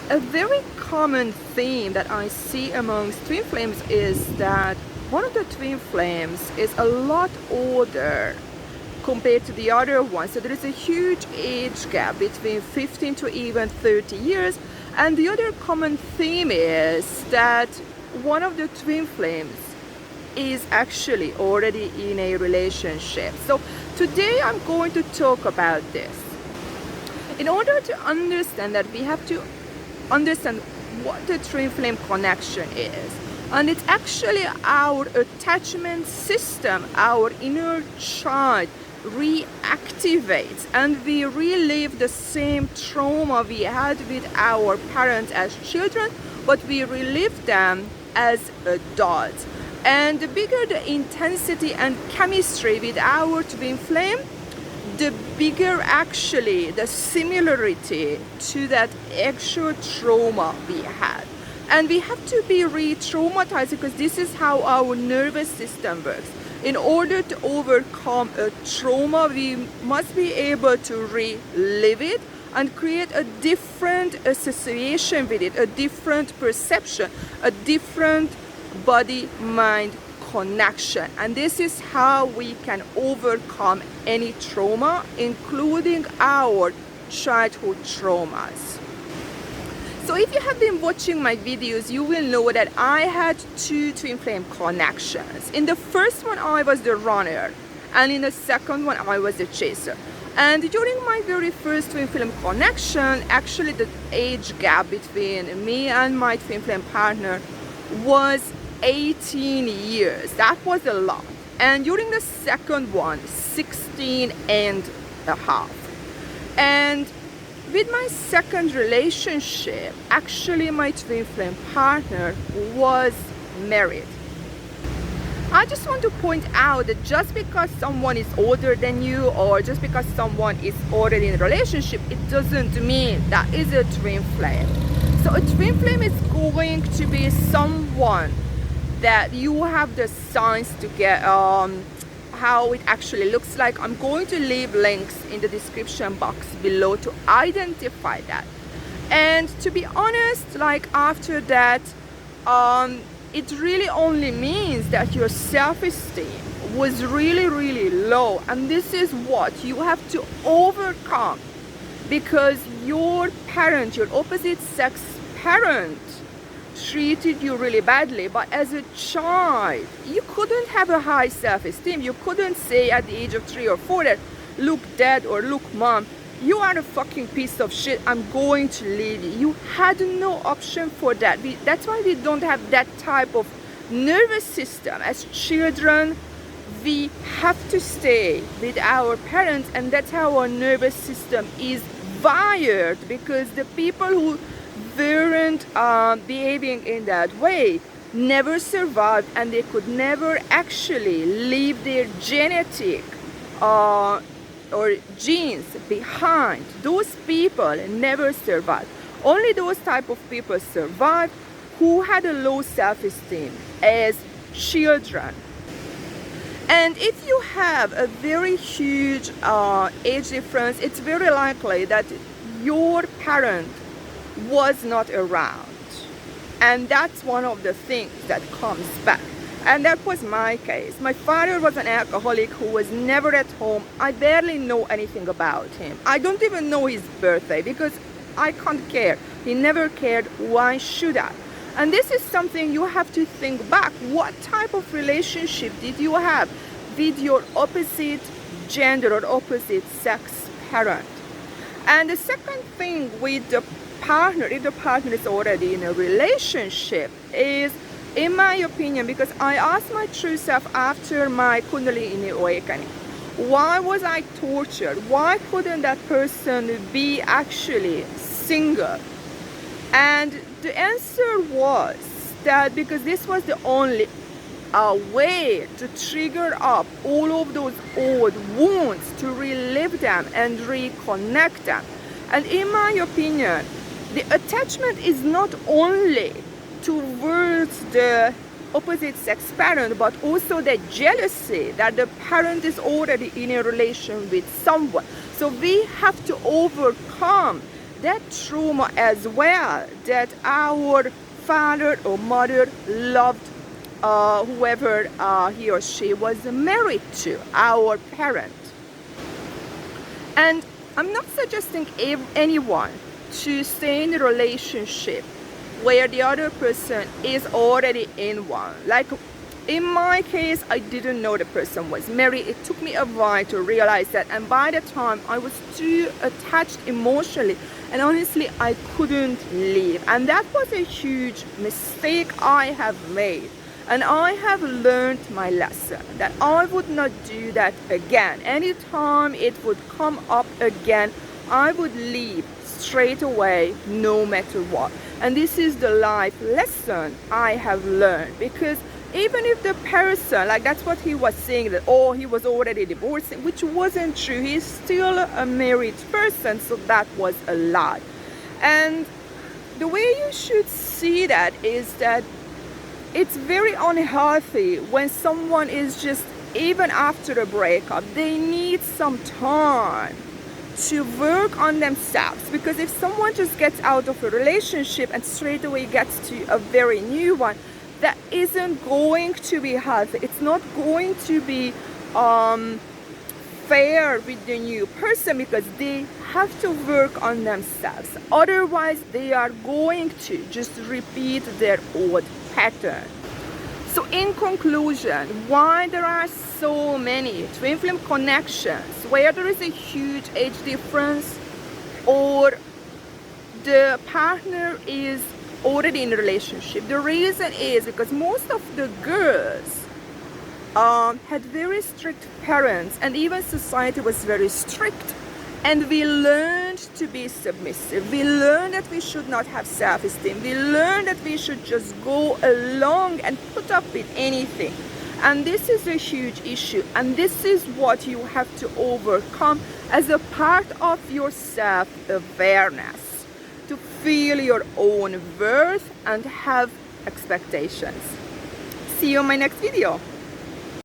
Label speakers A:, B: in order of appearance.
A: A very common theme that I see amongst twin flames is that one of the twin flames is a lot older compared to the other one. So there is a huge age gap between 15 to even 30 years. And the other common theme is that one of the twin flames is actually already in a relationship. So today I'm going to talk about this. In order to understand that, we have to understand what the twin flame connection is. And it's actually our attachment system, our inner child reactivates, and we relive the same trauma we had with our parents as children, but we relive them as adults. And the bigger the intensity and chemistry with our twin flame, the bigger actually the similarity to that actual trauma we had. And we have to be re-traumatized because this is how our nervous system works. In order to overcome a trauma, we must be able to relive it and create a different association with it, a different perception, a different body-mind connection. And this is how we can overcome any trauma, including our childhood traumas. So if you have been watching my videos, you will know that I had two twin flame connections. In the first one, I was the runner, and in the second one, I was the chaser. And during my very first twin flame connection, actually the age gap between me and my twin flame partner was 18 years. That was a lot. And during the second one, 16 and a half. And with my second relationship, actually my twin flame partner was married. I just want to point out that just because someone is older than you, or just because someone is already in a relationship, it doesn't mean that is a twin flame. So a twin flame is going to be someone that you have the signs to get how it actually looks like. I'm going to leave links in the description box below to identify that. And to be honest, like after that, it really only means that your self-esteem was really low, and this is what you have to overcome, because your parent, your opposite sex parent, treated you really badly. But as a child, you couldn't have a high self-esteem. You couldn't say at the age of 3 or 4 that, look dad or look mom, you are a fucking piece of shit, I'm going to leave you. You had no option for that. That's why we don't have that type of nervous system. As children, we have to stay with our parents, and that's how our nervous system is wired, because the people who weren't behaving in that way never survived, and they could never actually leave their genetic or genes behind. Those people never survived. Only those type of people survived who had a low self-esteem as children. And if you have a very huge age difference, it's very likely that your parent was not around, and that's one of the things that comes back. And that was my case. My father was an alcoholic who was never at home. I barely know anything about him. I don't even know his birthday because I can't care. He never cared. Why should I? And this is something you have to think back. What type of relationship did you have with your opposite gender or opposite sex parent? And the second thing with the partner, if the partner is already in a relationship, is, in my opinion, because I asked my true self after my Kundalini awakening, why was I tortured? Why couldn't that person be actually single? And the answer was that because this was the only way to trigger up all of those old wounds, to relive them and reconnect them. And in my opinion, the attachment is not only towards the opposite sex parent, but also the jealousy that the parent is already in a relation with someone. So we have to overcome that trauma as well, that our father or mother loved whoever he or she was married to, our parent. And I'm not suggesting anyone to stay in a relationship where the other person is already in one. Like in my case, I didn't know the person was married. It took me a while to realize that, and by the time I was too attached emotionally, and honestly I couldn't leave. And that was a huge mistake I have made, and I have learned my lesson that I would not do that again. Anytime it would come up again, I would leave straight away, no matter what. And this is the life lesson I have learned, because even if the person, like that's what he was saying, that oh, he was already divorced, which wasn't true. He's still a married person, so that was a lie. And the way you should see that is that it's very unhealthy when someone is just, even after a breakup, they need some time to work on themselves. Because if someone just gets out of a relationship and straight away gets to a very new one, that isn't going to be healthy. It's not going to be fair with the new person, because they have to work on themselves. Otherwise, they are going to just repeat their old pattern. So in conclusion, why there are so many twin flame connections where there is a huge age difference, or the partner is already in a relationship? The reason is because most of the girls had very strict parents, and even society was very strict, and we learned to be submissive. We learned that we should not have self-esteem. We learned that we should just go along and put up with anything. And this is a huge issue, and this is what you have to overcome as a part of your self-awareness, to feel your own worth and have expectations. See you in my next video.